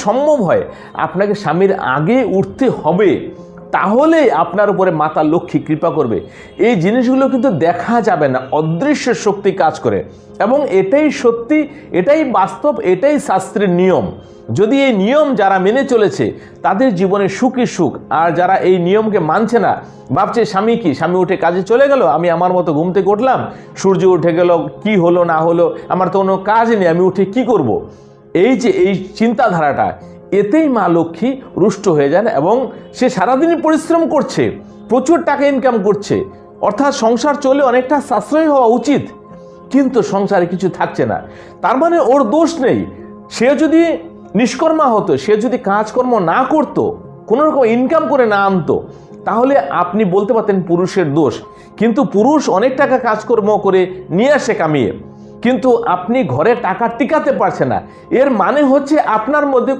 সম্ভব হয় আপনাকে স্বামীর আগে উঠতে হবে, তাহলে আপনার উপরে মাতা লক্ষ্মী কৃপা করবে। এই জিনিসগুলো কিন্তু দেখা যাবে না, অদৃশ্য শক্তি কাজ করে, এবং এটাই সত্যি, এটাই বাস্তব, এটাই শাস্ত্রের নিয়ম। যদি এই নিয়ম যারা মেনে চলেছে তাদের জীবনে সুখই সুখ, আর যারা এই নিয়মকে মানছে না, ভাবছে স্বামী কি, স্বামী উঠে কাজে চলে গেল, আমি আমার মতো ঘুম থেকে উঠলাম, সূর্য উঠে গেল, কি হলো না হলো, আমার তো কোনো কাজ নেই, আমি উঠে কি করব। এই যে এই চিন্তাধারাটা, এতেই মা লক্ষ্মী রুষ্ট হয়ে যান, এবং সে সারাদিনই পরিশ্রম করছে, প্রচুর টাকা ইনকাম করছে, অর্থাৎ সংসার চলে অনেকটা সাশ্রয়ী হওয়া উচিত, কিন্তু সংসারে কিছু থাকছে না। তার মানে ওর দোষ নেই। সে যদি নিষ্কর্মা হতো, সে যদি কাজকর্ম না করতো, কোনো রকম ইনকাম করে না আনতো, তাহলে আপনি বলতে পারতেন পুরুষের দোষ। কিন্তু পুরুষ অনেক টাকা কাজকর্ম করে নিয়ে আসে কামিয়ে, কিন্তু আপনি ঘরে টাকা টিকাতে পারছে না, এর মানে হচ্ছে আপনার মধ্যে